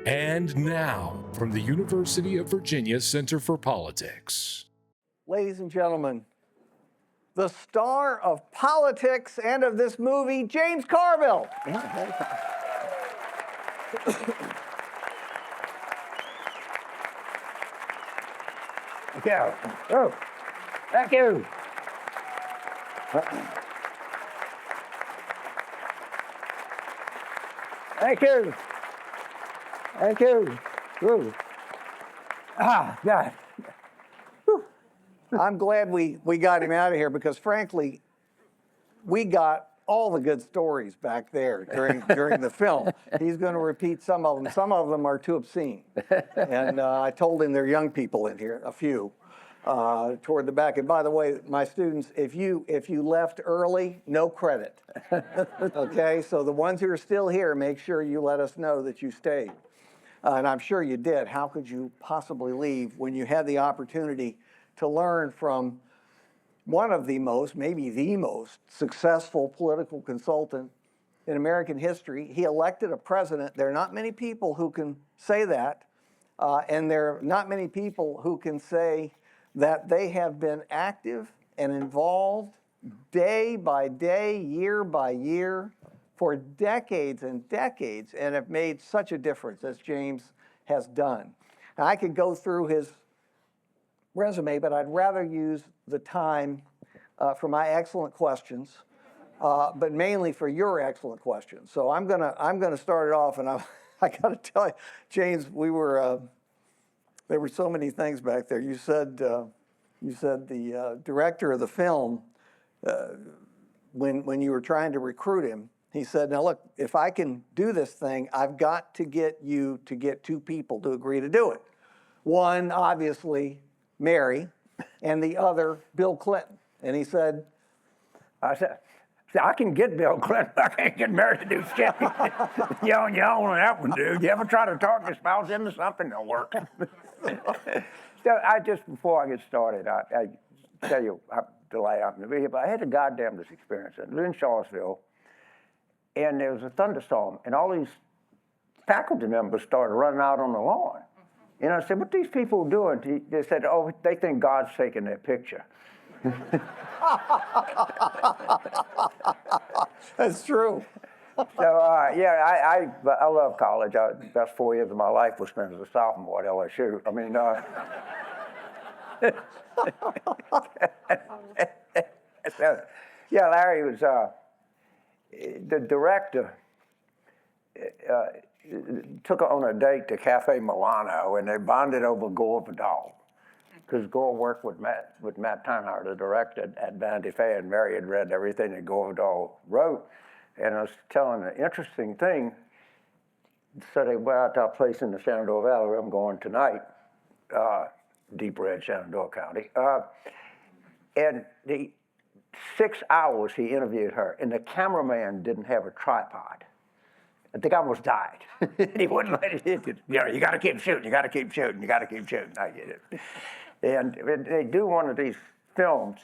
And now, from the University of Virginia Center for Politics. Ladies and gentlemen, the star of politics and of this movie, James Carville. Yeah. Oh, thank you. Thank you. Thank you. Ooh. God. I'm glad we got him out of here because, frankly, we got all the good stories back there during the film. He's going to repeat some of them. Some of them are too obscene. And I told him there are young people in here, a few, toward the back. And by the way, my students, if you left early, no credit. Okay, so the ones who are still here, make sure you let us know that you stayed. And I'm sure you did. How could you possibly leave when you had the opportunity to learn from one of the most, maybe the most successful political consultant in American history? He elected a president. There are not many people who can say that. And there are not many people who can say that they have been active and involved day by day, year by year, for decades and decades, and have made such a difference as James has done. Now, I could go through his resume, but I'd rather use the time for my excellent questions, but mainly for your excellent questions. So I'm gonna start it off, and I got to tell you, James, there were so many things back there. You said the director of the film, when you were trying to recruit him, he said, "Now look, if I can do this thing, I've got to get you to get two people to agree to do it. One, obviously, Mary, and the other, Bill Clinton." And he said, I said, I can get Bill Clinton. I can't get married to do shit. You on that one, dude. You ever try to talk your spouse into something? Don't work. So before I get started, I tell you how delighted I'm going to be here, but I had a goddamn experience. I lived in Charlottesville, and there was a thunderstorm, and all these faculty members started running out on the lawn. And I said, "What are these people doing?" They said, "Oh, they think God's taking their picture." That's true. So, I love college. The best 4 years of my life was spent as a sophomore at LSU. I mean, so, yeah, Larry was the director. Took her on a date to Cafe Milano, and they bonded over Gore Vidal, because Gore worked with Matt Tannhauer, the director at Vanity Fair, and Mary had read everything that Gore Vidal wrote. And I was telling an interesting thing. So they went out to our place in the Shenandoah Valley where I'm going tonight, deep red Shenandoah County. And the 6 hours he interviewed her, and the cameraman didn't have a tripod. I think I almost died. He wouldn't let it hit you. You got to keep shooting. You got to keep shooting. You got to keep shooting. I get it. And they do one of these films.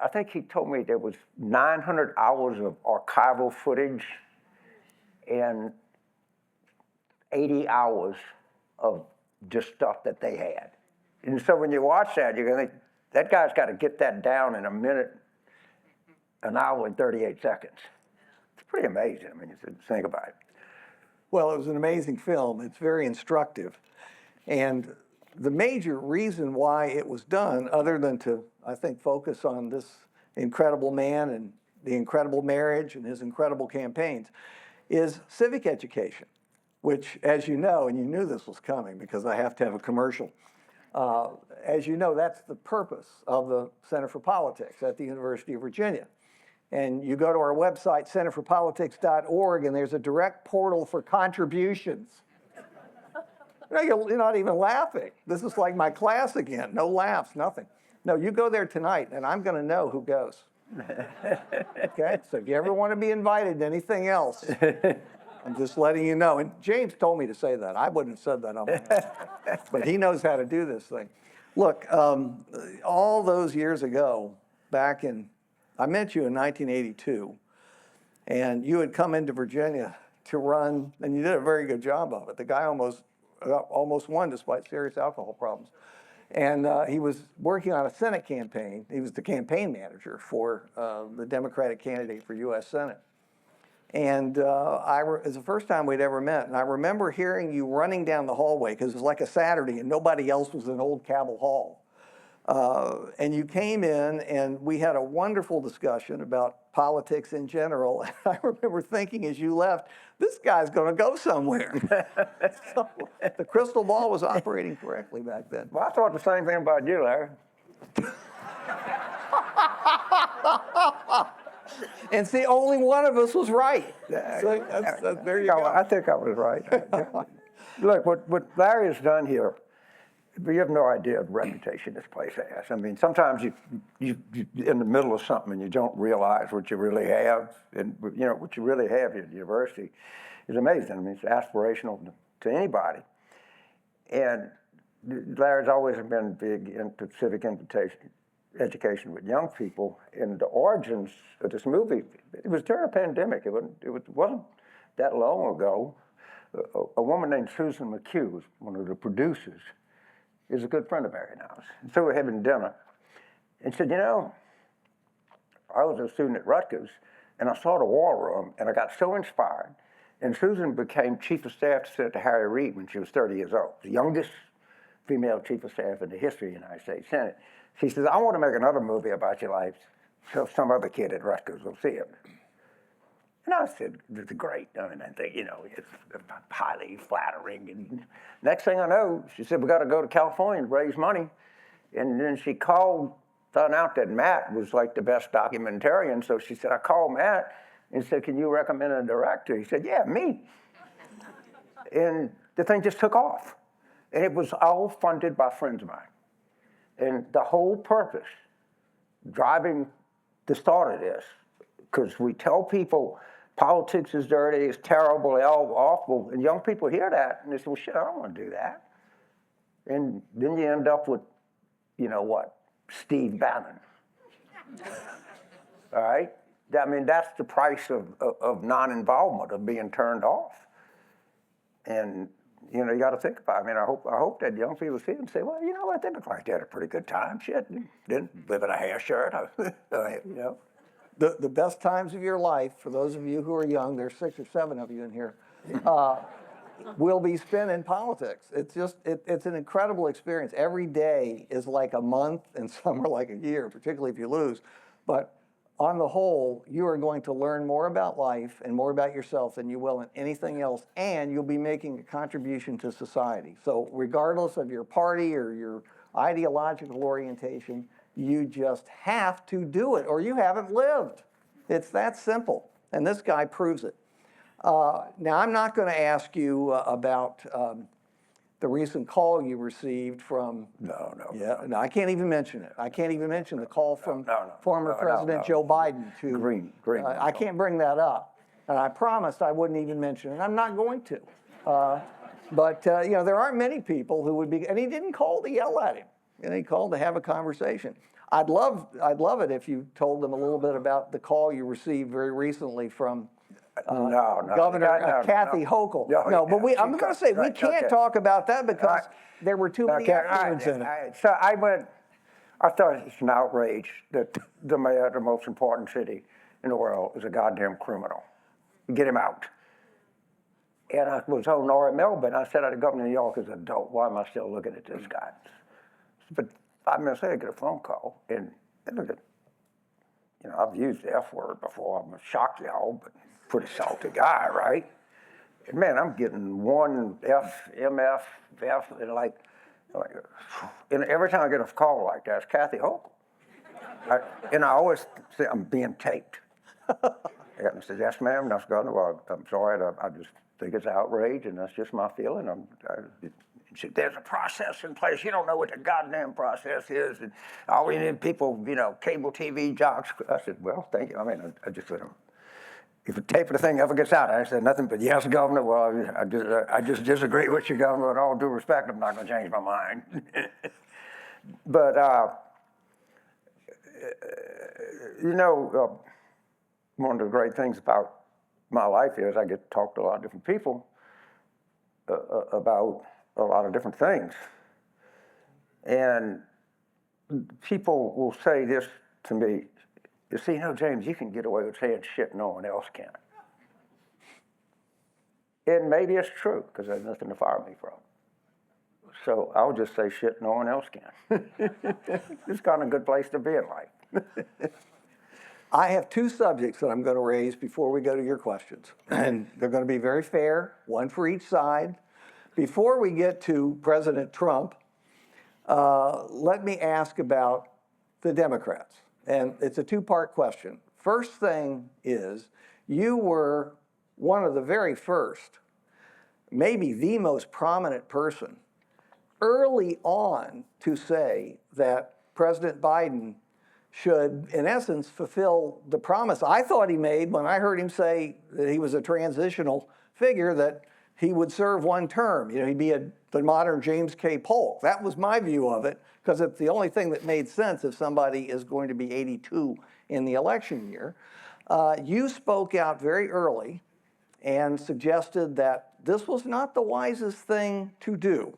I think he told me there was 900 hours of archival footage and 80 hours of just stuff that they had. And so when you watch that, you're going to think, that guy's got to get that down in a minute, an hour and 38 seconds. It's pretty amazing. I mean, you think about it. Well, it was an amazing film. It's very instructive. And the major reason why it was done, other than to, I think, focus on this incredible man and the incredible marriage and his incredible campaigns, is civic education, which, as you know, and you knew this was coming because I have to have a commercial, as you know, that's the purpose of the Center for Politics at the University of Virginia. And you go to our website, centerforpolitics.org, and there's a direct portal for contributions. You're not even laughing. This is like my class again. No laughs, nothing. No, you go there tonight, and I'm going to know who goes. Okay? So if you ever want to be invited to anything else, I'm just letting you know. And James told me to say that. I wouldn't have said that on my own. But he knows how to do this thing. Look, all those years ago, I met you in 1982, and you had come into Virginia to run, and you did a very good job of it. The guy almost won despite serious alcohol problems. And he was working on a Senate campaign. He was the campaign manager for the Democratic candidate for U.S. Senate. And it was the first time we'd ever met. And I remember hearing you running down the hallway, because it was like a Saturday and nobody else was in Old Cabell Hall. And you came in and we had a wonderful discussion about politics in general. And I remember thinking as you left, this guy's going to go somewhere. So the crystal ball was operating correctly back then. Well, I thought the same thing about you, Larry. And see, only one of us was right. So there you go. I think I was right. Look, what Larry has done here, you have no idea of the reputation this place has. I mean, sometimes you're in the middle of something and you don't realize what you really have. And, you know, what you really have at the university is amazing. I mean, it's aspirational to anybody. And Larry's always been big into civic education with young people. And the origins of this movie, it was during a pandemic. It wasn't that long ago. A woman named Susan McHugh, one of the producers, is a good friend of Mary Now's. And so we're having dinner. And said, you know, I was a student at Rutgers, and I saw the War Room, and I got so inspired. And Susan became chief of staff to Harry Reid when she was 30 years old, the youngest female chief of staff in the history of the United States Senate. She says, I want to make another movie about your life, so some other kid at Rutgers will see it. And I said, this is great. I mean, I think, you know, it's highly flattering. And next thing I know, she said, we got to go to California and raise money. And then she called, found out that Matt was like the best documentarian. So she said, I called Matt and said, can you recommend a director? He said, yeah, me. And the thing just took off. And it was all funded by friends of mine. And the whole purpose, driving the start of this, because we tell people politics is dirty, it's terrible, it's all awful, and young people hear that, and they say, well, shit, I don't want to do that. And then you end up with, you know what, Steve Bannon. All right? I mean, that's the price of non-involvement, of being turned off. And, you know, you got to think about it. I mean, I hope that young people see it and say, well, you know what, they look like they had a pretty good time. Shit, didn't live in a hair shirt, you know. The best times of your life, for those of you who are young, there's 6 or 7 of you in here, will be spent in politics. It's just, it's an incredible experience. Every day is like a month, and some are like a year, particularly if you lose. But on the whole, you are going to learn more about life and more about yourself than you will in anything else, and you'll be making a contribution to society. So regardless of your party or your ideological orientation, you just have to do it, or you haven't lived. It's that simple, and this guy proves it. Now, I'm not going to ask you about the recent call you received from... No, I can't even mention it. I can't even mention the call from former President Joe Biden to... Green. I can't bring that up, and I promised I wouldn't even mention it. I'm not going to. But you know, there aren't many people who would be... And he didn't call to yell at him. And he called to have a conversation. I'd love it if you told them a little bit about the call you received very recently from Governor Kathy Hochul. But I'm going to say we can't talk about that because there were too many words in it. So I thought it's an outrage that the mayor of the most important city in the world is a goddamn criminal. Get him out. And I was on Nora Melbourne. I said, the governor of New York is a dope. Why am I still looking at this guy? But 5 minutes later, I get a phone call, and look at, you know, I've used the F word before. I'm gonna shock y'all, but pretty salty guy, right? And man, I'm getting one F, MF, F, and and every time I get a call like that, it's Kathy Hochul. And I always say, I'm being taped. And I said, yes, ma'am, that's Governor. Well, I'm sorry, I just think it's outrage, and that's just my feeling. She said, there's a process in place. You don't know what the goddamn process is. And all we need people, you know, cable TV jocks. I said, well, thank you. I mean, I just said, if the tape of the thing ever gets out, I said nothing but yes, Governor. Well, I just disagree with you, Governor. With all due respect, I'm not going to change my mind. But, you know, one of the great things about my life is I get to talk to a lot of different people about a lot of different things. And people will say this to me, you see, James, you can get away with saying shit no one else can. And maybe it's true, because there's nothing to fire me from. So I'll just say shit no one else can. It's kind of a good place to be in life. I have two subjects that I'm going to raise before we go to your questions. And they're going to be very fair, one for each side. Before we get to President Trump, let me ask about the Democrats. And it's a two-part question. First thing is, you were one of the very first, maybe the most prominent person early on to say that President Biden should, in essence, fulfill the promise I thought he made when I heard him say that he was a transitional figure, that he would serve one term. He'd be the modern James K. Polk. That was my view of it, because it's the only thing that made sense if somebody is going to be 82 in the election year. You spoke out very early and suggested that this was not the wisest thing to do.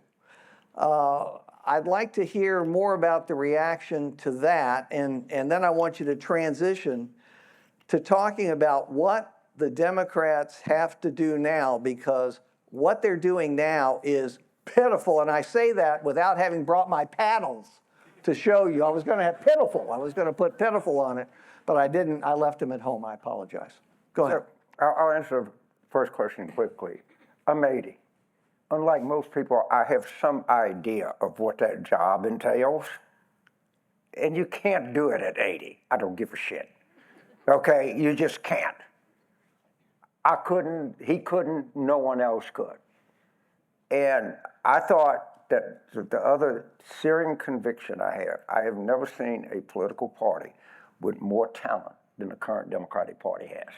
I'd like to hear more about the reaction to that, and then I want you to transition to talking about what the Democrats have to do now, because what they're doing now is pitiful, and I say that without having brought my paddles to show you. I was going to have pitiful. I was going to put pitiful on it, but I didn't. I left them at home. I apologize. Go ahead. I'll answer the first question quickly. I'm 80. Unlike most people, I have some idea of what that job entails, and you can't do it at 80. I don't give a shit. Okay, you just can't. I couldn't, he couldn't, no one else could. And I thought that the other searing conviction I have never seen a political party with more talent than the current Democratic Party has.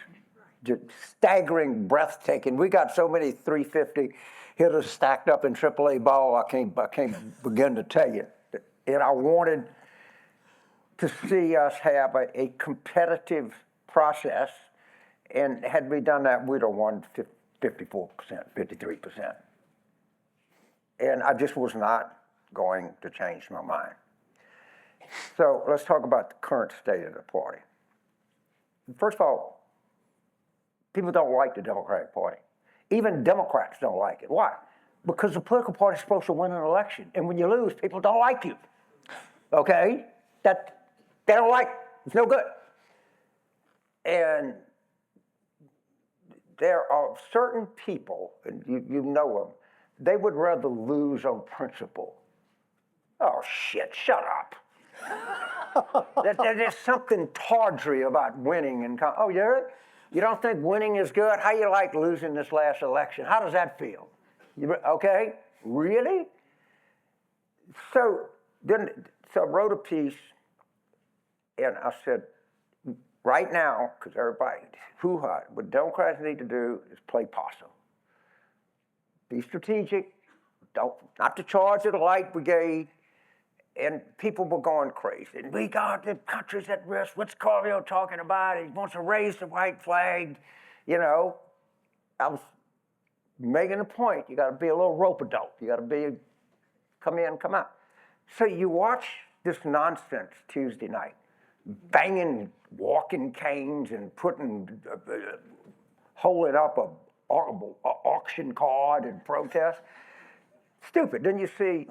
Just staggering, breathtaking. We got so many 350 hitters stacked up in AAA ball, I can't begin to tell you. And I wanted to see us have a competitive process, and had we done that, we'd have won 54%, 53%. And I just was not going to change my mind. So let's talk about the current state of the party. First of all, people don't like the Democratic Party. Even Democrats don't like it. Why? Because the political party is supposed to win an election. And when you lose, people don't like you. Okay? That they don't like. It's no good. And there are certain people, and you know them, they would rather lose on principle. Oh, shit, shut up. There's something tawdry about winning. Oh, you don't think winning is good? How you like losing this last election? How does that feel? Okay, really? So I wrote a piece, and I said, right now, because everybody, hoo-ha, what Democrats need to do is play possum. Be strategic, not to charge at the light brigade. And people were going crazy. And we got the country's at risk. What's Carville talking about? He wants to raise the white flag. I was making a point. You got to be a little rope-a-dope. You got to be come in, come out. So you watch this nonsense Tuesday night, banging walking canes and holding up a auction card and protest. Stupid. Then you see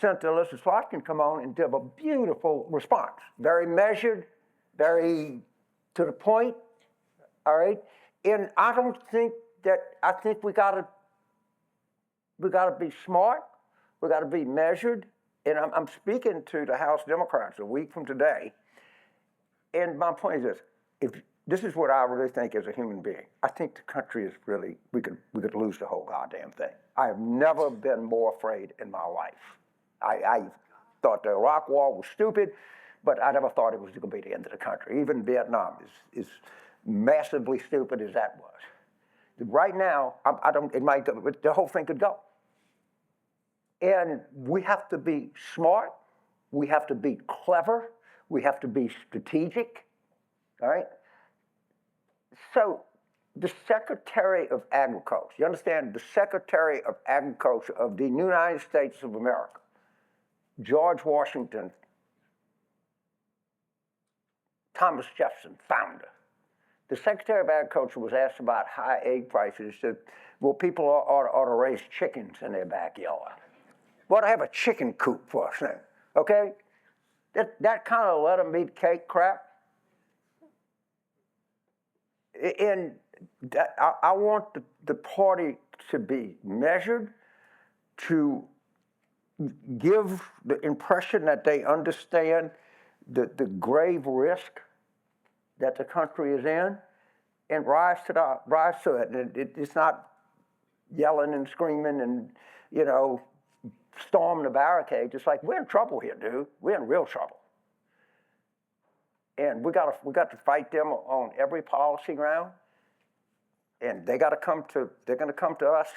Senator Alyssa Slotkin come on and give a beautiful response. Very measured, very to the point, all right? And I think we gotta be smart, we gotta be measured, and I'm speaking to the House Democrats a week from today, and my point is this is what I really think as a human being. I think the country is really, we could lose the whole goddamn thing. I have never been more afraid in my life. I thought the Iraq War was stupid, but I never thought it was going to be the end of the country. Even Vietnam is massively stupid as that was. Right now, the whole thing could go. And we have to be smart, we have to be clever, we have to be strategic, all right? So the Secretary of Agriculture, you understand, the Secretary of Agriculture of the United States of America, George Washington, Thomas Jefferson, founder. The Secretary of Agriculture was asked about high egg prices. He said, well, people ought to raise chickens in their backyard. Well, to have a chicken coop for us now, okay? That kind of let them eat cake crap. And I want the party to be measured, to give the impression that they understand the grave risk that the country is in, and rise to it. And it's not yelling and screaming and, you know, storming the barricades. It's like, we're in trouble here, dude. We're in real trouble. And we got to fight them on every policy ground. And they're going to come to us,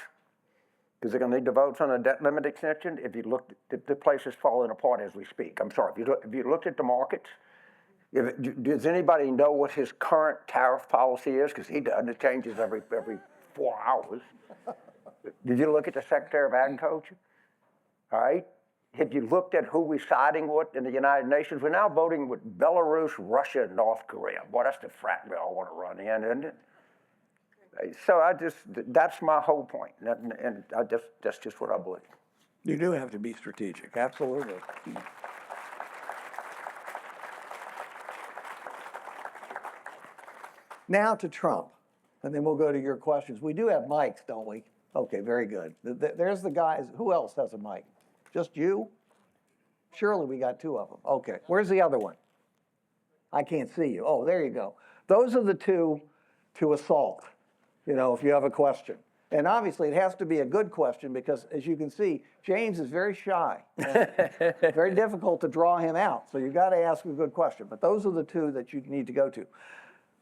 because they're going to need the votes on a debt limit extension. If you look, the place is falling apart as we speak. I'm sorry. If you looked at the markets, does anybody know what his current tariff policy is? Because he doesn't. It changes every 4 hours. Did you look at the Secretary of Agriculture? All right. Have you looked at who we're siding with in the United Nations? We're now voting with Belarus, Russia, and North Korea. Boy, that's the frat we all want to run in, isn't it? So that's my whole point, and that's just what I believe. You do have to be strategic, absolutely. Now to Trump, and then we'll go to your questions. We do have mics, don't we? Okay, very good. There's the guys. Who else has a mic? Just you? Surely we got 2 of them. Okay, where's the other one? I can't see you. Oh, there you go. Those are the 2 to assault, you know, if you have a question. And obviously it has to be a good question, because as you can see, James is very shy. Very difficult to draw him out. So you've got to ask a good question. But those are the 2 that you need to go to.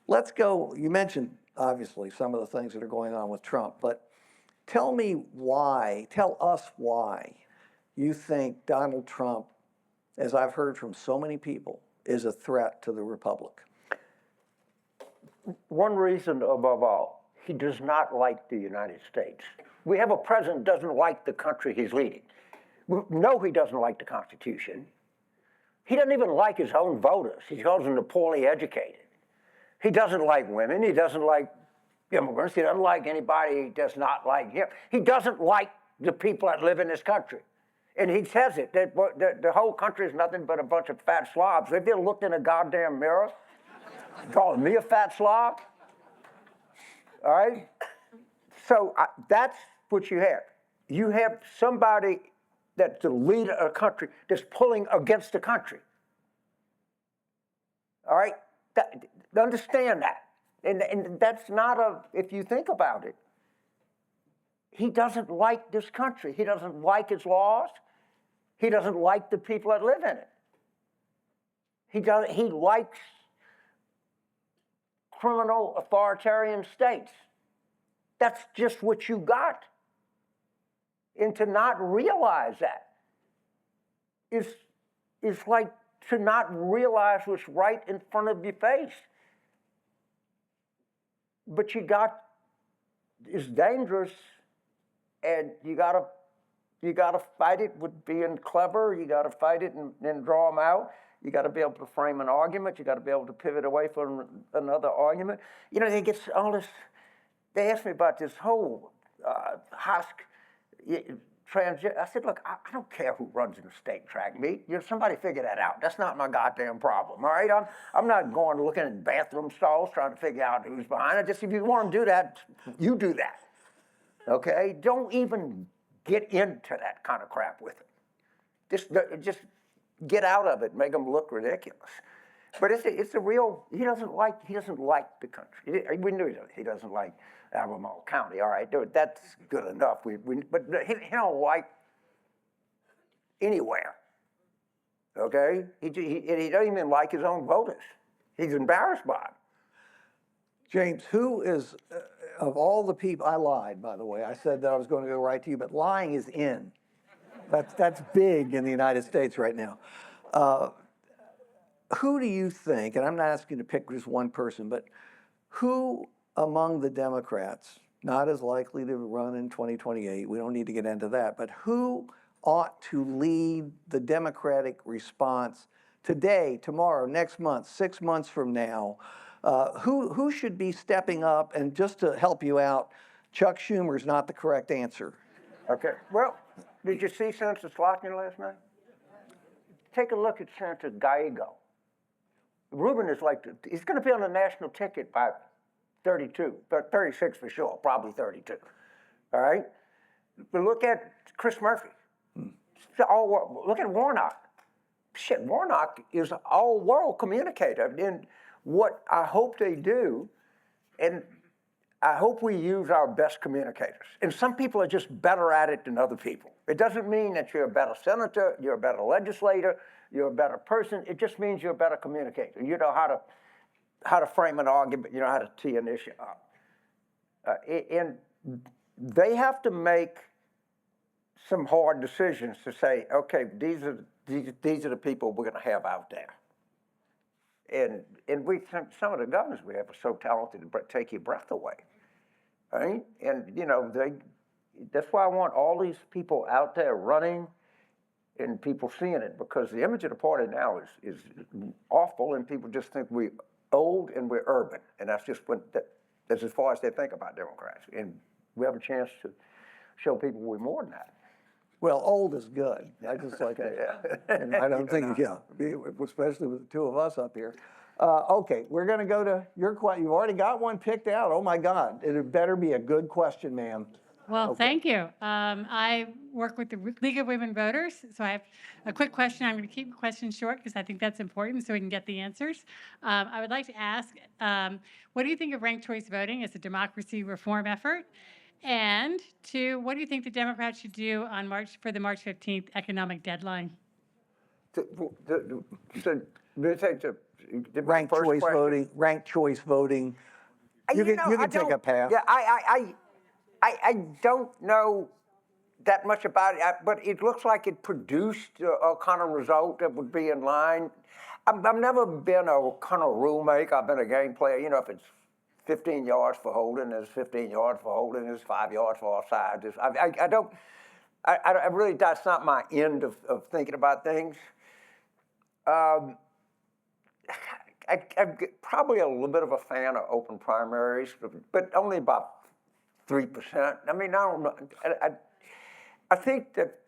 Let's go. You mentioned, obviously, some of the things that are going on with Trump. But tell us why you think Donald Trump, as I've heard from so many people, is a threat to the Republic. One reason above all, he does not like the United States. We have a president who doesn't like the country he's leading. We know he doesn't like the Constitution. He doesn't even like his own voters. He calls them the poorly educated. He doesn't like women. He doesn't like immigrants. He doesn't like anybody. He does not like him. He doesn't like the people that live in this country. And he says it, that the whole country is nothing but a bunch of fat slobs. Have you ever looked in a goddamn mirror? Calling me a fat slob? All right? So that's what you have. You have somebody that's the leader of a country that's pulling against the country. All right? Understand that. And that's not if you think about it, he doesn't like this country. He doesn't like its laws. He doesn't like the people that live in it. He likes criminal authoritarian states. That's just what you got. And to not realize that is like to not realize what's right in front of your face. But you got, it's dangerous, and you gotta fight it with being clever. You gotta fight it and draw them out. You gotta be able to frame an argument. You gotta be able to pivot away from another argument. You know, they get all this. They asked me about this whole transgender. I said, look, I don't care who runs in a state track meet. Somebody figure that out. That's not my goddamn problem. All right, I'm not going looking in bathroom stalls trying to figure out who's behind it. Just if you want to do that, you do that. Okay, don't even get into that kind of crap with it. Just get out of it. Make them look ridiculous. But it's a real. He doesn't like the country. We knew he doesn't like Albemarle County. All right, that's good enough. But he don't like anywhere. Okay, he doesn't even like his own voters. He's embarrassed by it. James, who is of all the people? I lied, by the way. I said that I was going to go right to you, but lying is in. That's big in the United States right now. Who do you think, and I'm not asking you to pick just one person, but who among the Democrats, not as likely to run in 2028, we don't need to get into that, but who ought to lead the Democratic response today, tomorrow, next month, 6 months from now? Who should be stepping up? And just to help you out, Chuck Schumer's not the correct answer. Okay, well, did you see Senator Slotkin last night? Take a look at Senator Gallego. Rubin is like, he's going to be on the national ticket by 32, 36 for sure, probably 32. All right? But look at Chris Murphy. Look at Warnock. Shit, Warnock is an all-world communicator. And what I hope they do, and I hope we use our best communicators. And some people are just better at it than other people. It doesn't mean that you're a better senator, you're a better legislator, you're a better person. It just means you're a better communicator. You know how to frame an argument, you know how to tee an issue up. And they have to make some hard decisions to say, okay, these are the people we're going to have out there. And some of the governors we have are so talented to take your breath away, right? And you know that's why I want all these people out there running, and people seeing it, because the image of the party now is awful, and people just think we're old and we're urban, and that's as far as they think about Democrats. And we have a chance to show people we're more than that. Well, old is good. I just like it. Yeah. And I don't think, especially with the two of us up here. Okay, we're going to go to your question. You've already got one picked out. Oh, my God. It better be a good question, ma'am. Well, thank you. I work with the League of Women Voters, so I have a quick question. I'm going to keep the question short because I think that's important so we can get the answers. I would like to ask, what do you think of ranked choice voting as a democracy reform effort? And two, what do you think the Democrats should do on for the March 15th economic deadline? Ranked choice voting. Ranked choice voting. You can take a pass. Yeah, I don't know that much about it, but it looks like it produced a kind of result that would be in line. I've never been a kind of rule maker. I've been a game player. You know, if it's 15 yards for holding, there's 15 yards for holding, there's 5 yards for offside. I really, that's not my end of thinking about things. I'm probably a little bit of a fan of open primaries, but only about 3%. I mean, I don't know. I think that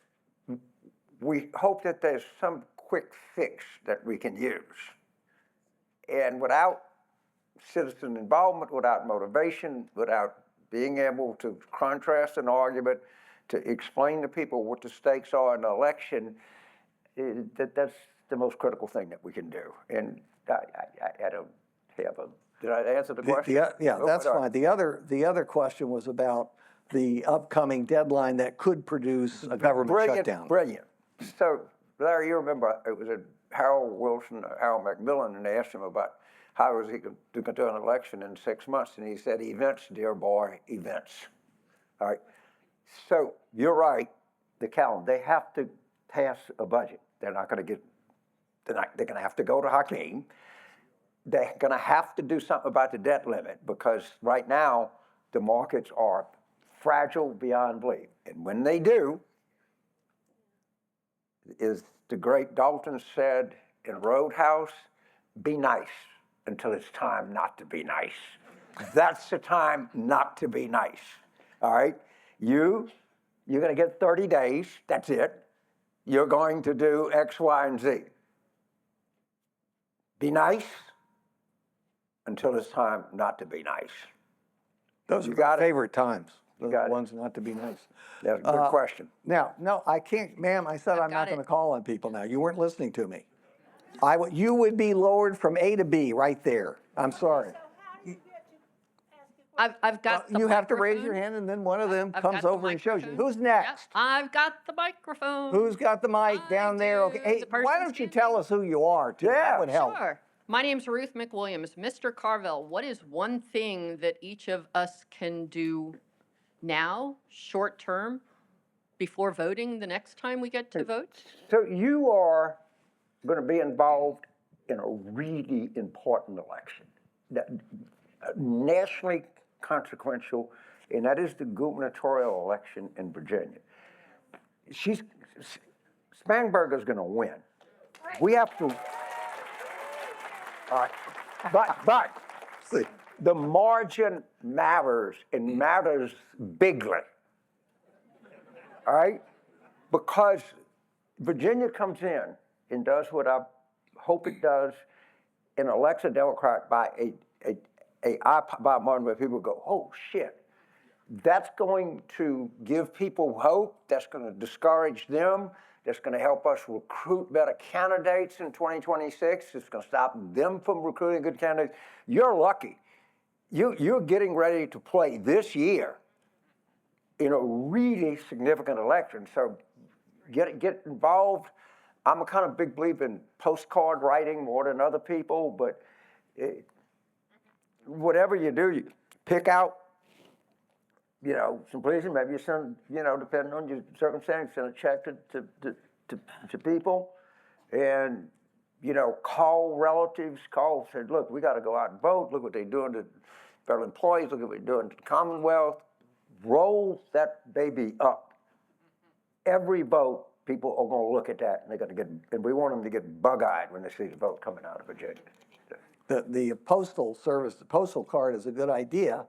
we hope that there's some quick fix that we can use. And without citizen involvement, without motivation, without being able to contrast an argument, to explain to people what the stakes are in the election, that's the most critical thing that we can do. And I don't have a, did I answer the question? Yeah, that's fine. The other question was about the upcoming deadline that could produce a government shutdown. Brilliant. So, Larry, you remember it was Harold Wilson or Harold Macmillan, and they asked him about how was he going to do an election in 6 months, and he said, events, dear boy, events. All right. So you're right, the calendar, they have to pass a budget. They're going to have to go to Hakeem. They're going to have to do something about the debt limit, because right now the markets are fragile beyond belief. And when they do, as the great Dalton said in Roadhouse, be nice until it's time not to be nice. That's the time not to be nice. All right? You're going to get 30 days. That's it. You're going to do X, Y, and Z. Be nice until it's time not to be nice. Those are my favorite times. Those are the ones not to be nice. That's a good question. Now, no, I can't, ma'am, I said I'm not going to call on people now. You weren't listening to me. You would be lowered from A to B right there. I'm sorry. I've got the You have to raise microphone. your hand, and then one of them I've comes got the over and shows you. microphone. Who's next? Yep, I've got the microphone. Who's got the mic I down there? do. Okay. Hey, The person why don't you standing. tell us who you are, too? That would help. Sure. My name's Ruth McWilliams. Mr. Carville, what is one thing that each of us can do now, short term, before voting the next time we get to vote? So you are going to be involved in a really important election. Nationally consequential, and that is the gubernatorial election in Virginia. Spangenberger's going to win. We have to. All right, but the margin matters, and matters bigly. All right, because Virginia comes in and does what I hope it does, and elects a Democrat by by a margin where people go, oh shit. That's going to give people hope. That's going to discourage them. That's going to help us recruit better candidates in 2026. It's going to stop them from recruiting good candidates. You're lucky. You're getting ready to play this year in a really significant election. So get involved. I'm a kind of big believer in postcard writing more than other people, but whatever you do, you pick out, some places, maybe you send, depending on your circumstance, send a check to people, and, call relatives, say, look, we got to go out and vote. Look what they're doing to federal employees. Look what they're doing to the Commonwealth. Roll that baby up. Every vote, people are going to look at that, and they're going to and we want them to get bug-eyed when they see the vote coming out of Virginia. The postal service, the postal card is a good idea,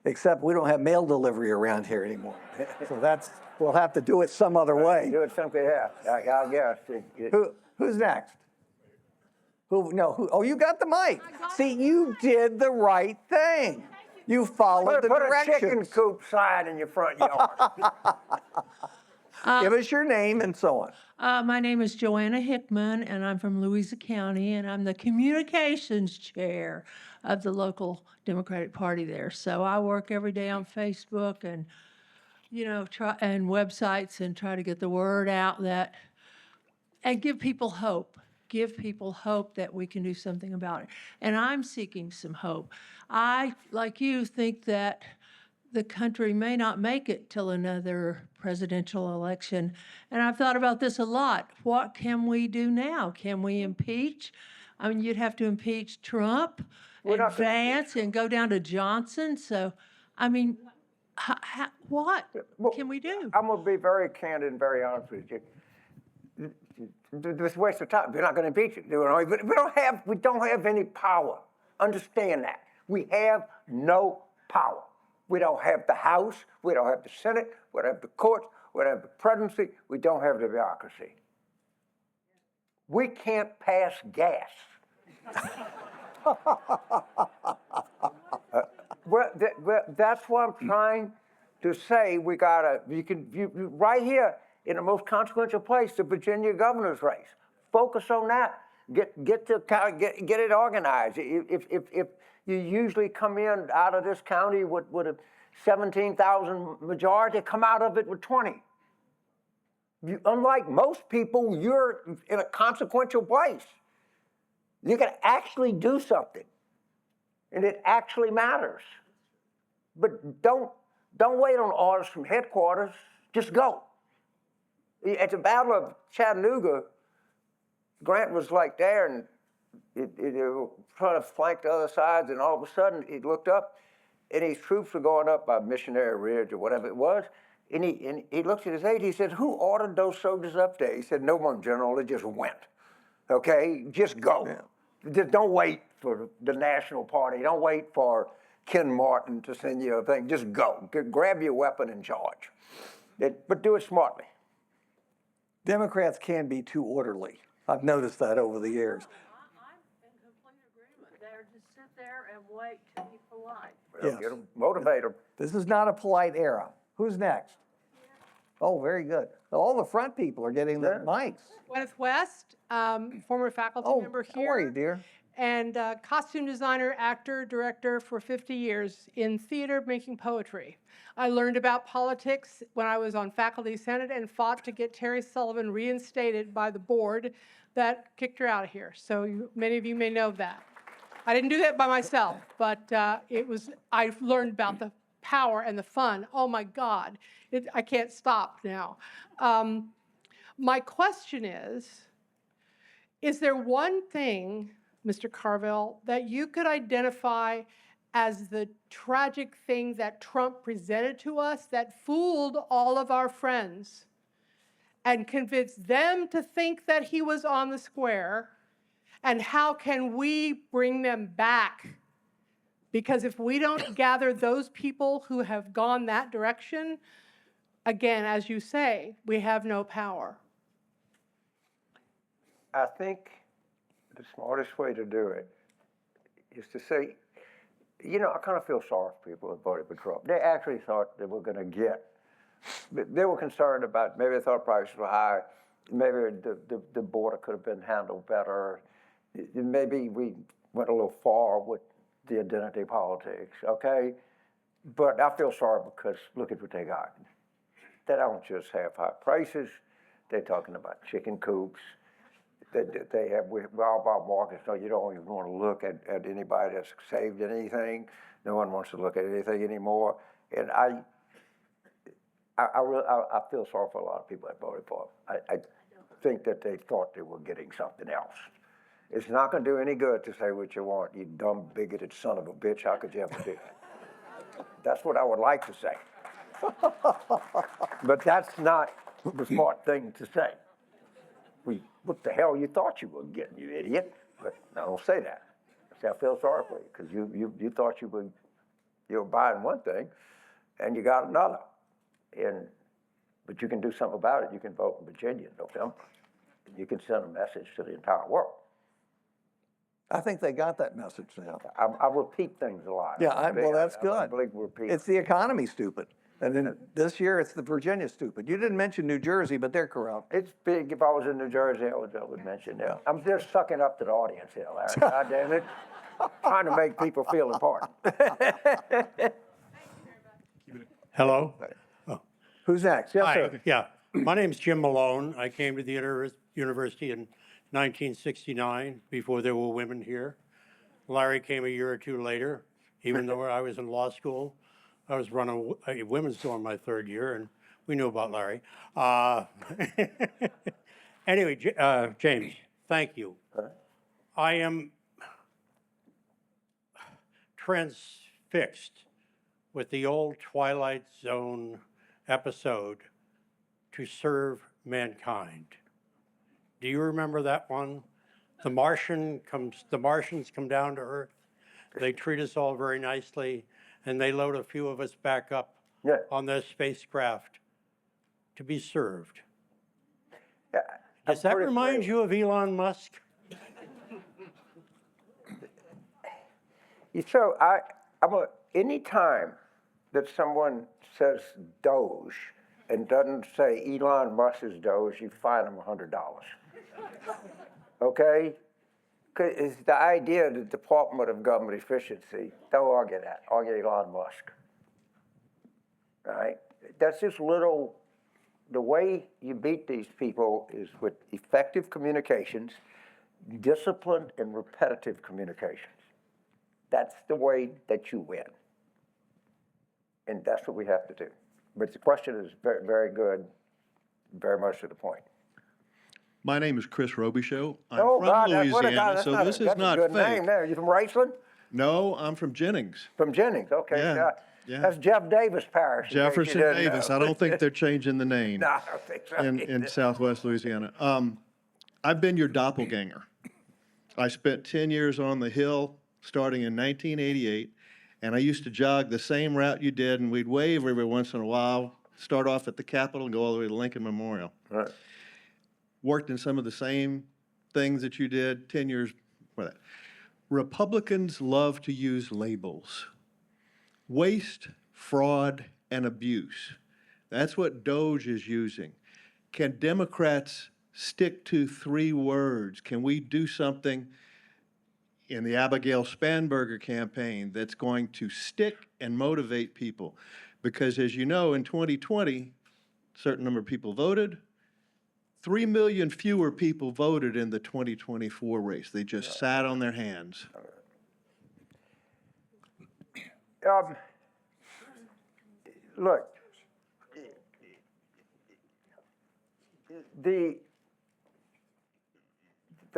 except we don't have mail delivery around here anymore. So we'll have to do it some other way. Do it simply, yeah. I guess. Who's next? Oh, you got the mic. See, you did the right thing. You followed the Put directions. a chicken coop sign in your front yard. Give us your name and so on. My name is Joanna Hickman, and I'm from Louisa County, and I'm the communications chair of the local Democratic Party there. So I work every day on Facebook and, and websites and try to get the word out and give people hope. Give people hope that we can do something about it. And I'm seeking some hope. I, like you, think that the country may not make it till another presidential election. And I've thought about this a lot. What can we do now? Can we impeach? I mean, you'd have to impeach Trump, Vance, and go down to Johnson. So, I mean, what can we do? I'm going to be very candid and very honest with you. This waste of time. We're not going to impeach it. We don't have any power. Understand that. We have no power. We don't have the House. We don't have the Senate. We don't have the courts. We don't have the presidency. We don't have the bureaucracy. We can't pass gas. That's what I'm trying to say. We gotta. Right here in the most consequential place, the Virginia governor's race. Focus on that. Get it organized. If you usually come in out of this county with a 17,000 majority, come out of it with 20. Unlike most people, you're in a consequential place. You can actually do something, and it actually matters. But don't wait on orders from headquarters. Just go. At the Battle of Chattanooga, Grant was there, and it trying to flank the other sides, and all of a sudden he looked up, and his troops were going up by Missionary Ridge or whatever it was, and he looked at his aide. He said, "Who ordered those soldiers up there?" He said, "No one, General. They just went. Okay, just go. Yeah. Just don't wait for the National Party. Don't wait for Ken Martin to send you a thing. Just go. Grab your weapon and charge. But do it smartly." Democrats can be too orderly. I've noticed that over the years. I'm in complete agreement. They're just sit there and wait to be polite. Well, Yes. get them, motivate them. This is not a polite era. Who's next? Oh, very good. All the front people are getting the mics. Gwyneth West, former faculty member How are you, here, dear? and costume designer, actor, director for 50 years in theater, making poetry. I learned about politics when I was on faculty senate and fought to get Terry Sullivan reinstated by the board that kicked her out of here. So many of you may know that. I didn't do that by myself, but I learned about the power and the fun. Oh my God, I can't stop now. My question is there one thing, Mr. Carville, that you could identify as the tragic thing that Trump presented to us that fooled all of our friends and convinced them to think that he was on the square? And how can we bring them back? Because if we don't gather those people who have gone that direction, again, as you say, we have no power. I think the smartest way to do it is to say, you know, I kind of feel sorry for people who voted for Trump. They actually thought they were going to get, they were concerned about, maybe they thought prices were high, maybe the border could have been handled better, maybe we went a little far with the identity politics, okay? But I feel sorry because look at what they got. They don't just have high prices, they're talking about chicken coops. They have, with all our markets, so you don't even want to look at anybody that's saved anything. No one wants to look at anything anymore. And I feel sorry for a lot of people that voted for him. I think that they thought they were getting something else. It's not going to do any good to say what you want, you dumb, bigoted son of a bitch. How could you ever do that? That's what I would like to say. But that's not the smart thing to say. What the hell you thought you were getting, you idiot? But I don't say that. I say I feel sorry for you because you thought you were buying one thing and you got another. But you can do something about it. You can vote in Virginia in November. You can send a message to the entire world. I think they got that message now. I repeat things a lot. Yeah, well, that's good. I believe repeat. It's the economy, stupid. And then this year, it's the Virginia stupid. You didn't mention New Jersey, but they're corrupt. It's big. If I was in New Jersey, I would mention that. I'm just sucking up to the audience here, Larry. God damn it. Trying to make people feel important. Hello? Who's next? Yes, Hi. sir. Yeah. My name's Jim Malone. I came to the university in 1969 before there were women here. Larry came a year or two later, even though I was in law school. I was running a women's dorm my third year, and we knew about Larry. Anyway, James, thank you. I am transfixed with the old Twilight Zone episode, To Serve Mankind. Do you remember that one? The Martians come down to Earth. They treat us all very nicely, and they load a few of us back up on their spacecraft to be served. Yeah, Does that remind you of Elon Musk? So any time that someone says Doge and doesn't say Elon Musk's Doge, you fine them $100. Okay? Because it's the idea of the Department of Government Efficiency. Don't argue that. Argue Elon Musk. All right? That's just little. The way you beat these people is with effective communications, disciplined and repetitive communications. That's the way that you win. And that's what we have to do. But the question is very, very good, very much to the point. My name is Chris Robichaud. I'm Oh, from God, Louisiana, so this is that's not a good fake. name there. You from Raceland? No, I'm from Jennings, From Jennings, okay. Yeah, yeah. That's Jeff Davis Parish. in case you Jefferson didn't Davis. know. I don't think they're changing the name No, I don't think so. in either. Southwest Louisiana. I've been your doppelganger. I spent 10 years on the Hill, starting in 1988, and I used to jog the same route you did, and we'd wave every once in a while, start off at the Capitol and go all the way to Lincoln Memorial. Right. Worked in some of the same things that you did 10 years for that. Republicans love to use labels. Waste, fraud, and abuse. That's what Doge is using. Can Democrats stick to 3 words? Can we do something in the Abigail Spanberger campaign that's going to stick and motivate people? Because as you know, in 2020, a certain number of people voted. 3 million fewer people voted in the 2024 race. They just sat on their hands. Look, the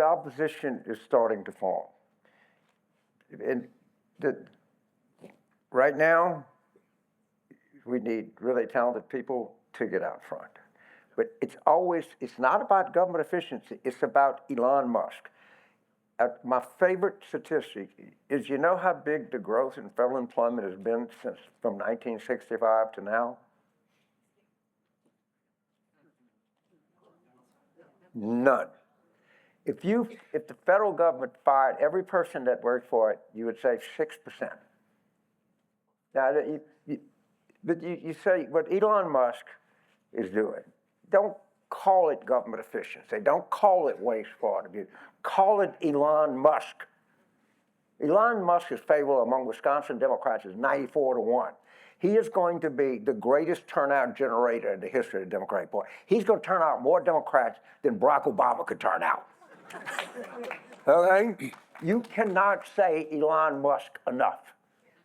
opposition is starting to form. And Right now, we need really talented people to get out front. But it's not about government efficiency, it's about Elon Musk. My favorite statistic is, you know how big the growth in federal employment has been from 1965 to now? None. If the federal government fired every person that worked for it, you would save 6%. Now, but you say what Elon Musk is doing, don't call it government efficiency. Don't call it waste, fraud, abuse. Call it Elon Musk. Elon Musk's favor among Wisconsin Democrats is 94-1. He is going to be the greatest turnout generator in the history of the Democratic Party. He's going to turn out more Democrats than Barack Obama could turn out. Okay? You cannot say Elon Musk enough.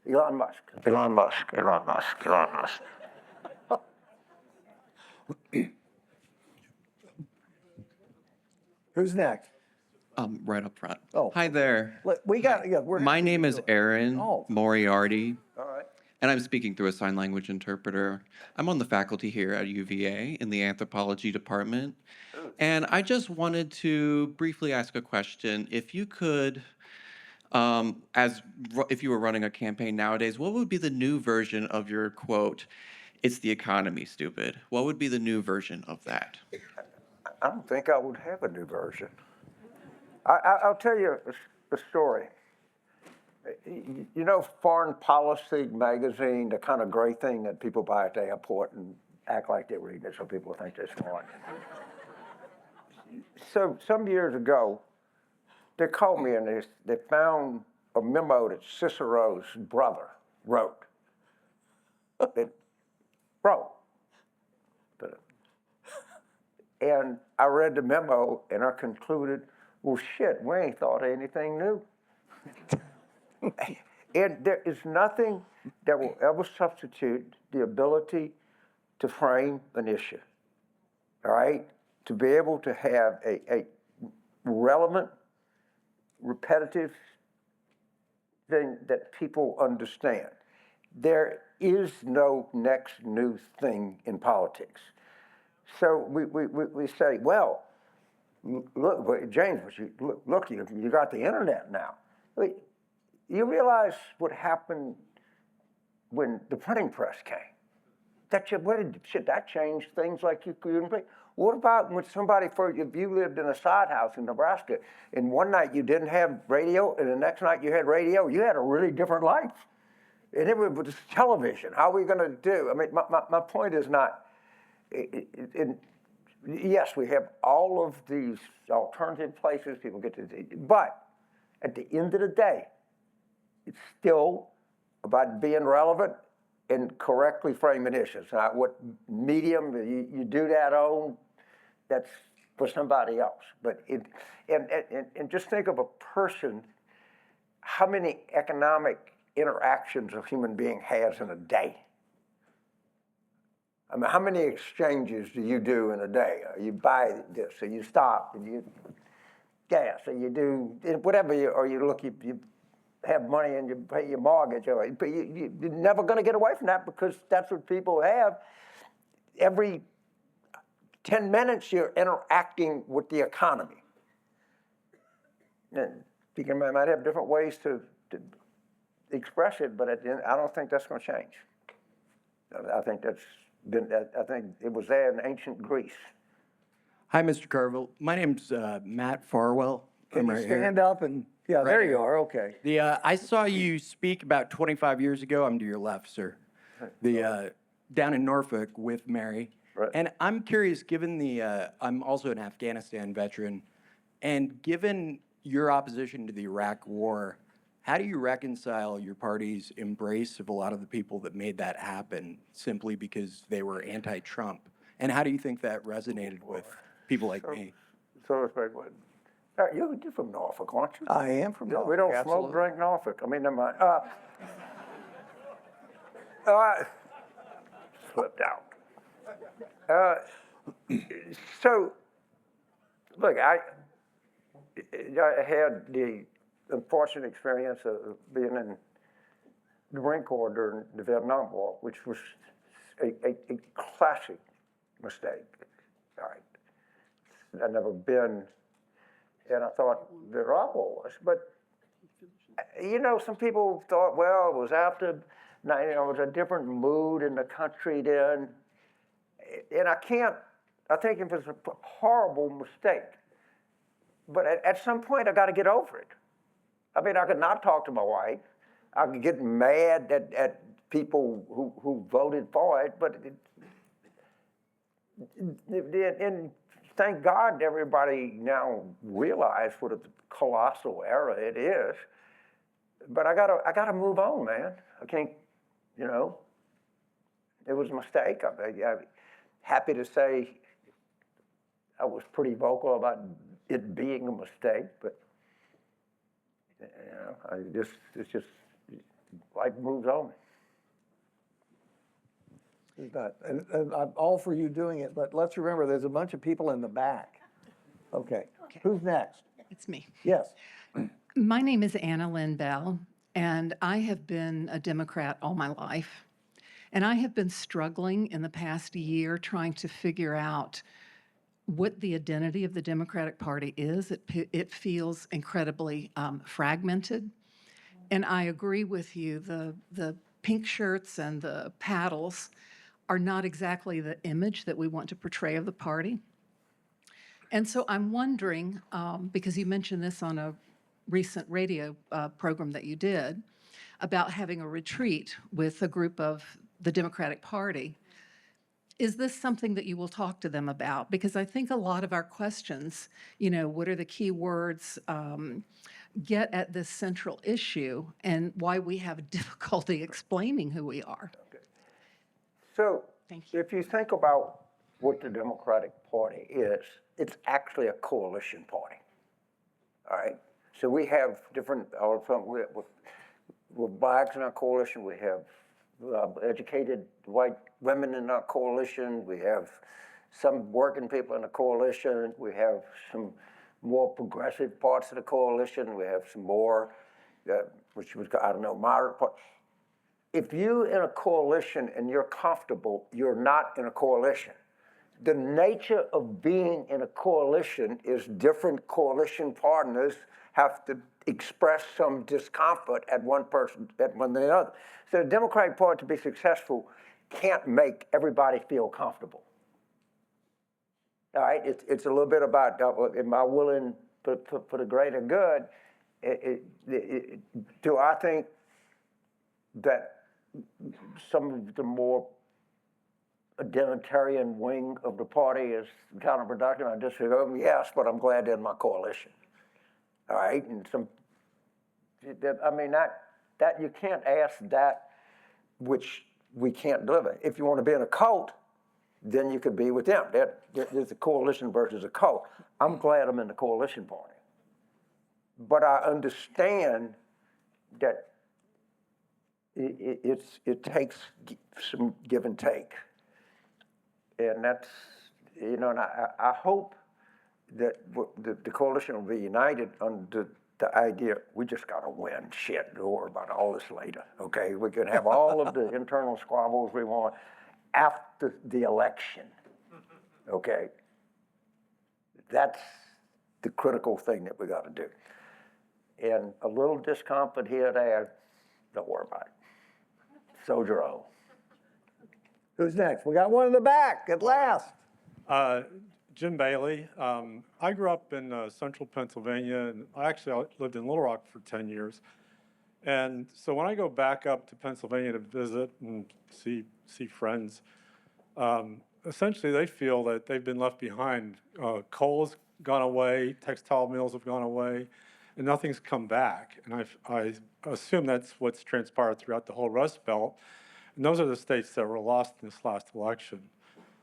Elon Musk, Elon Musk, Elon Musk, Elon Musk. Who's next? Right up front. Oh. Hi there. We got, yeah, My name is Aaron Oh. Moriarty, All right. and I'm speaking through a sign language interpreter. I'm on the faculty here at UVA in the anthropology department. And I just wanted to briefly ask a question. If you could, if you were running a campaign nowadays, what would be the new version of your quote, "It's the economy, stupid"? What would be the new version of that? I don't think I would have a new version. I'll tell you a story. You know, Foreign Policy magazine, the kind of gray thing that people buy at the airport and act like they read it so people think they're smart. So some years ago, they called me and they found a memo that Cicero's brother wrote. And I read the memo and I concluded, well, shit, we ain't thought of anything new. And there is nothing that will ever substitute the ability to frame an issue, all right? To be able to have a relevant, repetitive thing that people understand. There is no next new thing in politics. So we say, well, look, James, look, you got the internet now. You realize what happened when the printing press came? That changed things like you couldn't play. What about when if you lived in a side house in Nebraska, and one night you didn't have radio, and the next night you had radio, you had a really different life. And it was television. How are we going to do? I mean, my point is not, yes, we have all of these alternative places people get to, but at the end of the day, it's still about being relevant and correctly framing issues. Now, what medium you do that on, that's for somebody else. But and just think of a person, how many economic interactions a human being has in a day. I mean, how many exchanges do you do in a day? You buy this, or you stop, and you gas, or you do whatever, or you have money and you pay your mortgage. But you're never going to get away from that because that's what people have. Every 10 minutes, you're interacting with the economy. And you might have different ways to express it, but at the end, I don't think that's going to change. I think I think it was there in ancient Greece. Hi, Mr. Carville. My name's Matt Farwell. Can you stand up and, yeah, there you are, okay. I saw you speak about 25 years ago. I'm to your left, sir. Down in Norfolk with Mary. Right. And I'm curious, given I'm also an Afghanistan veteran, and given your opposition to the Iraq War, how do you reconcile your party's embrace of a lot of the people that made that happen simply because they were anti-Trump? And how do you think that resonated with people like me? So you're from Norfolk, aren't you? I am from Norfolk. We don't absolutely. smoke, drink Norfolk. I mean, never mind. Slipped out. So, look, I had the unfortunate experience of being the Marine Corps during the Vietnam War, which was a classic mistake. All right. I'd never been, and I thought there are wars, but you know, some people thought, well, it was after, you know, it was a different mood in the country then, and I think it was a horrible mistake. But at some point, I got to get over it. I mean, I could not talk to my wife. I could get mad at people who voted for it, but and thank God everybody now realize what a colossal error it is. But I gotta move on, man. I can't, you know. It was a mistake. I'm happy to say I was pretty vocal about it being a mistake, but you know, it's just life moves on. And I'm all for you doing it, but let's remember there's a bunch of people in the back. Okay. Who's next? It's me. Yes. My name is Anna Lynn Bell, and I have been a Democrat all my life. And I have been struggling in the past year trying to figure out what the identity of the Democratic Party is. It feels incredibly fragmented. And I agree with you, the pink shirts and the paddles are not exactly the image that we want to portray of the party. And so I'm wondering, because you mentioned this on a recent radio program that you did, about having a retreat with a group of the Democratic Party. Is this something that you will talk to them about? Because I think a lot of our questions, you know, what are the key words, get at this central issue and why we have difficulty explaining who we are. Okay. So Thank you. if you think about what the Democratic Party is, it's actually a coalition party. All right. So we have different, with blacks in our coalition, we have educated white women in our coalition, we have some working people in the coalition, we have some more progressive parts of the coalition, we have some more, which was, I don't know, moderate part. If you're in a coalition and you're comfortable, you're not in a coalition. The nature of being in a coalition is different coalition partners have to express some discomfort at one person, at one or the other. So the Democratic Party, to be successful, can't make everybody feel comfortable. All right, it's a little bit about, am I willing for the greater good? Do I think that some of the more identitarian wing of the party is counterproductive? I just say, oh, yes, but I'm glad they're in my coalition. All right, and I mean, that you can't ask that which we can't deliver. If you want to be in a cult, then you could be with them. There's a coalition versus a cult. I'm glad I'm in the coalition party. But I understand that it takes some give and take. And that's, you know, and I hope that the coalition will be united under the idea we just got to win. Shit, don't worry about all this later, okay? We can have all of the internal squabbles we want after the election, okay? That's the critical thing that we got to do. And a little discomfort here and there, don't worry about it. Soldier on. Who's next? We got one in the back at last. Jim Bailey. I grew up in central Pennsylvania, and I lived in Little Rock for 10 years. And so when I go back up to Pennsylvania to visit and see friends, essentially they feel that they've been left behind. Coal's gone away, textile mills have gone away, and nothing's come back. And I assume that's what's transpired throughout the whole Rust Belt. And those are the states that were lost in this last election.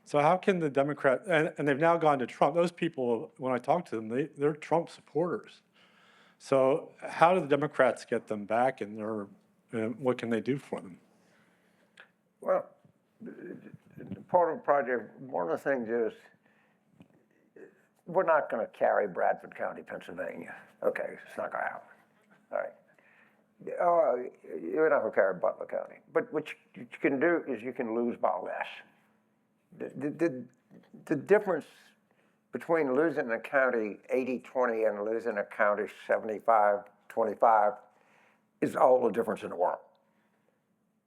So how can the Democrats, and they've now gone to Trump, those people, when I talk to them, they're Trump supporters. So how do the Democrats get them back, and what can they do for them? Well, part of the project, one of the things is, we're not going to carry Bradford County, Pennsylvania. Okay, it's not going to happen. All right. You're not going to carry Butler County. But what you can do is you can lose by less. The difference between losing a county 80-20 and losing a county 75-25 is all the difference in the world.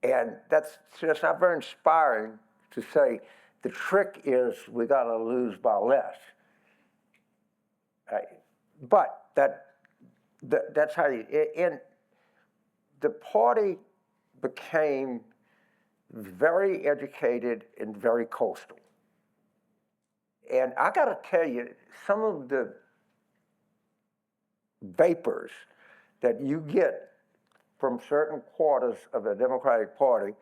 And that's not very inspiring to say the trick is we got to lose by less. But that's how you, and the party became very educated and very coastal. And I got to tell you, some of the vapors that you get from certain quarters of the Democratic Party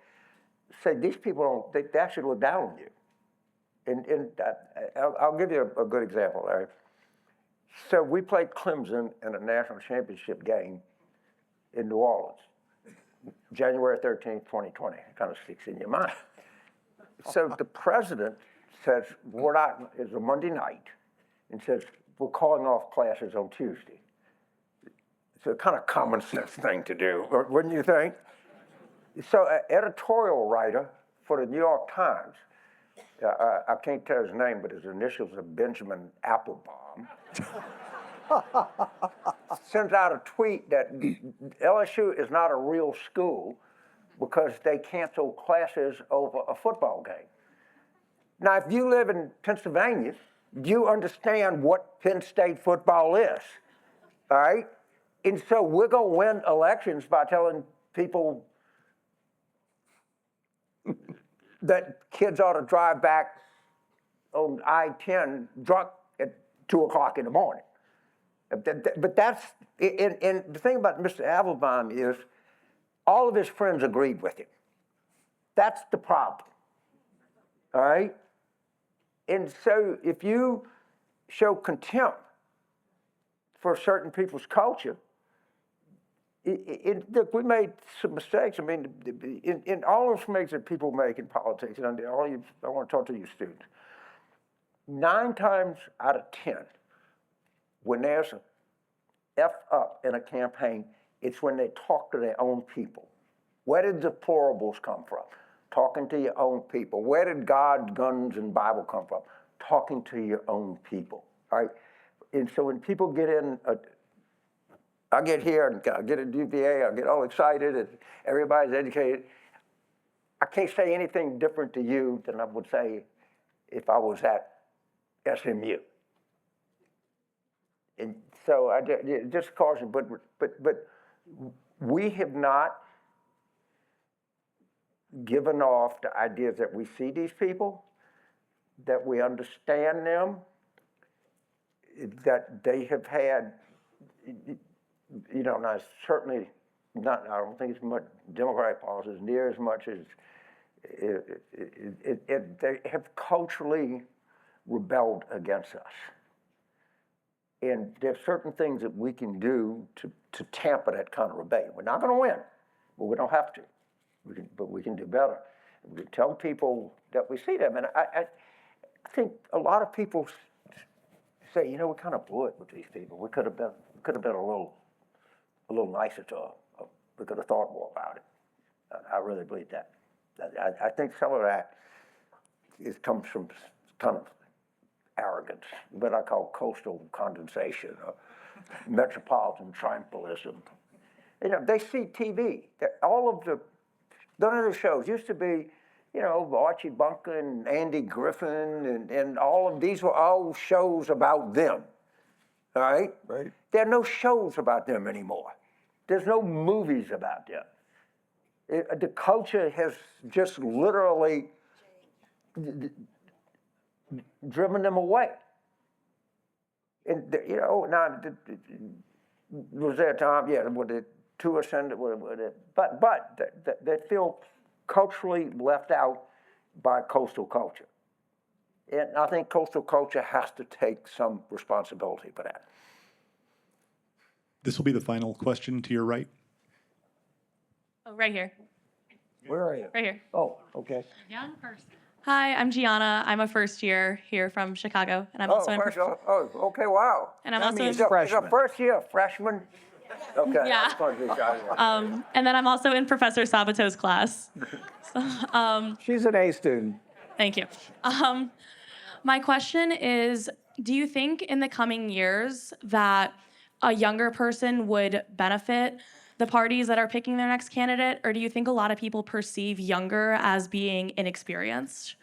say these people don't, they actually look down on you. And I'll give you a good example, Larry. So we played Clemson in a national championship game in New Orleans, January 13th, 2020. It kind of sticks in your mind. So the president says, it's a Monday night, and says, we're calling off classes on Tuesday. It's a kind of common sense thing to do, wouldn't you think? So an editorial writer for the New York Times, I can't tell his name, but his initials are Benjamin Applebaum, sends out a tweet that LSU is not a real school because they cancel classes over a football game. Now, if you live in Pennsylvania, you understand what Penn State football is, all right? And so we're going to win elections by telling people that kids ought to drive back on I-10 drunk at 2 o'clock in the morning. But that's, and the thing about Mr. Applebaum is all of his friends agreed with him. That's the problem, all right? And so if you show contempt for certain people's culture, look, we made some mistakes. I mean, in all those mistakes that people make in politics, and I want to talk to you students, 9 times out of 10, when there's an F up in a campaign, it's when they talk to their own people. Where did deplorables come from? Talking to your own people. Where did God, guns, and Bible come from? Talking to your own people, all right? And so when people get in, I get here and I get at UVA, I get all excited and everybody's educated. I can't say anything different to you than I would say if I was at SMU. And so I just caution, but we have not given off the ideas that we see these people, that we understand them, that they have had, now certainly not, I don't think it's much Democratic policies, near as much as they have culturally rebelled against us. And there's certain things that we can do to tamper that kind of rebellion. We're not going to win, but we don't have to. But we can do better. We can tell people that we see them. And I think a lot of people say, we kind of blew it with these people. We could have been a little nicer to them. We could have thought more about it. I really believe that. I think some of that comes from kind of arrogance, what I call coastal condensation, or metropolitan triumphalism. They see TV. None of the shows used to be, Archie Bunker and Andy Griffin and all of these were all shows about them, all right? Right. There are no shows about them anymore. There's no movies about them. The culture has just literally driven them away. And, now, was there a time, with the two ascendant, but they feel culturally left out by coastal culture. And I think coastal culture has to take some responsibility for that. This will be the final question to your right. Oh, right here. Where are you? Right here. Oh, okay. Young person. Hi, I'm Gianna. I'm a first year here from Chicago, and I'm also in. Okay, wow. And I'm I also mean, in. he's a first year freshman. Okay, Yeah. I just wanted to be sure. And then I'm also in Professor Sabato's class. So, She's an A student. thank you. My question is, do you think in the coming years that a younger person would benefit the parties that are picking their next candidate, or do you think a lot of people perceive younger as being inexperienced?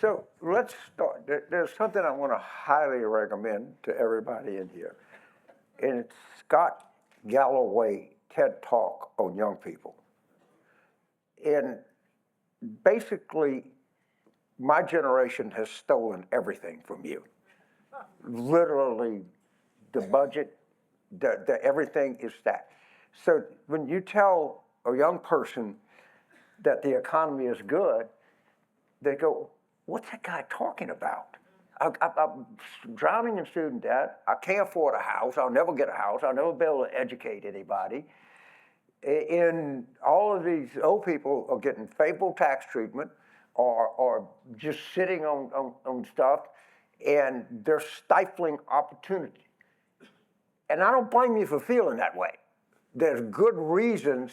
So let's start. There's something I want to highly recommend to everybody in here. And it's Scott Galloway TED Talk on young people. And basically, my generation has stolen everything from you. Literally, the budget, the everything is that. So when you tell a young person that the economy is good, they go, what's that guy talking about? I'm drowning in student debt. I can't afford a house. I'll never get a house. I'll never be able to educate anybody. And all of these old people are getting favorable tax treatment or just sitting on stuff, and they're stifling opportunity. And I don't blame you for feeling that way. There's good reasons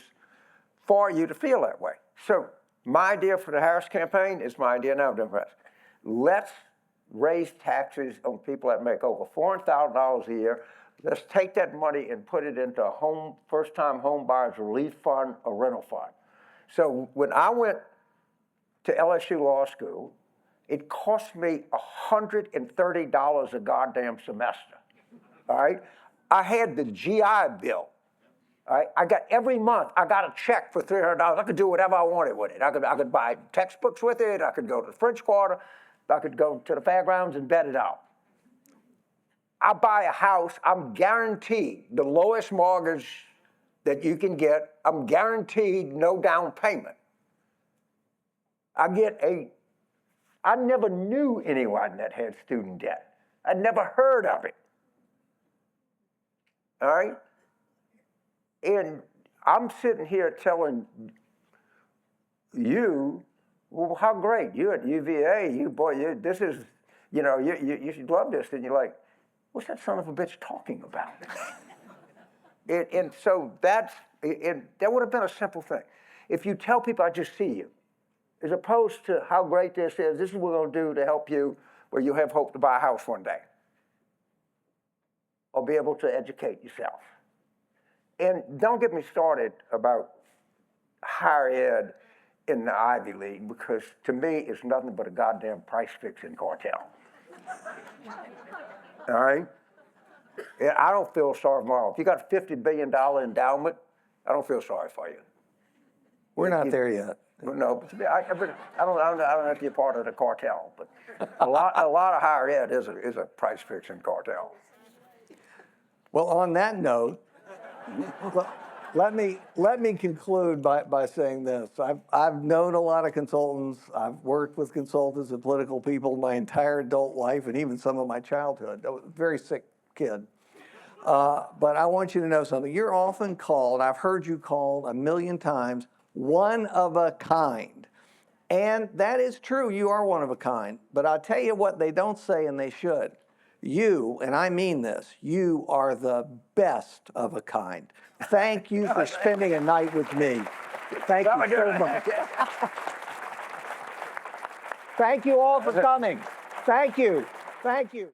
for you to feel that way. So my idea for the Harris campaign is my idea now, Democrats. Let's raise taxes on people that make over $400,000 a year. Let's take that money and put it into a first-time home buyers relief fund or rental fund. So when I went to LSU Law School, it cost me $130 a goddamn semester, all right? I had the GI Bill, all right? I got every month, I got a check for $300. I could do whatever I wanted with it. I could buy textbooks with it. I could go to the French Quarter. I could go to the fairgrounds and bet it out. I buy a house, I'm guaranteed the lowest mortgage that you can get. I'm guaranteed no down payment. I never knew anyone that had student debt. I'd never heard of it. All right? And I'm sitting here telling you, well, how great, you at UVA, this is, you should love this. And you're like, what's that son of a bitch talking about? and so that would have been a simple thing. If you tell people, I just see you, as opposed to how great this is what we're going to do to help you where you have hope to buy a house one day or be able to educate yourself. And don't get me started about higher ed in the Ivy League, because to me, it's nothing but a goddamn price-fixing cartel. All right? And I don't feel sorry for myself. If you got a $50 billion endowment, I don't feel sorry for you. We're not there yet. No, but I don't know if you're part of the cartel, but a lot of higher ed is a price-fixing cartel. Well, on that note, let me conclude by saying this. I've known a lot of consultants. I've worked with consultants and political people my entire adult life and even some of my childhood. I was a very sick kid. But I want you to know something. You're often called, I've heard you called 1,000,000 times, one of a kind. And that is true. You are one of a kind. But I'll tell you what they don't say, and they should. You, and I mean this, you are the best of a kind. Thank you for spending a night with me. Thank you so much. Thank you all for coming. Thank you. Thank you.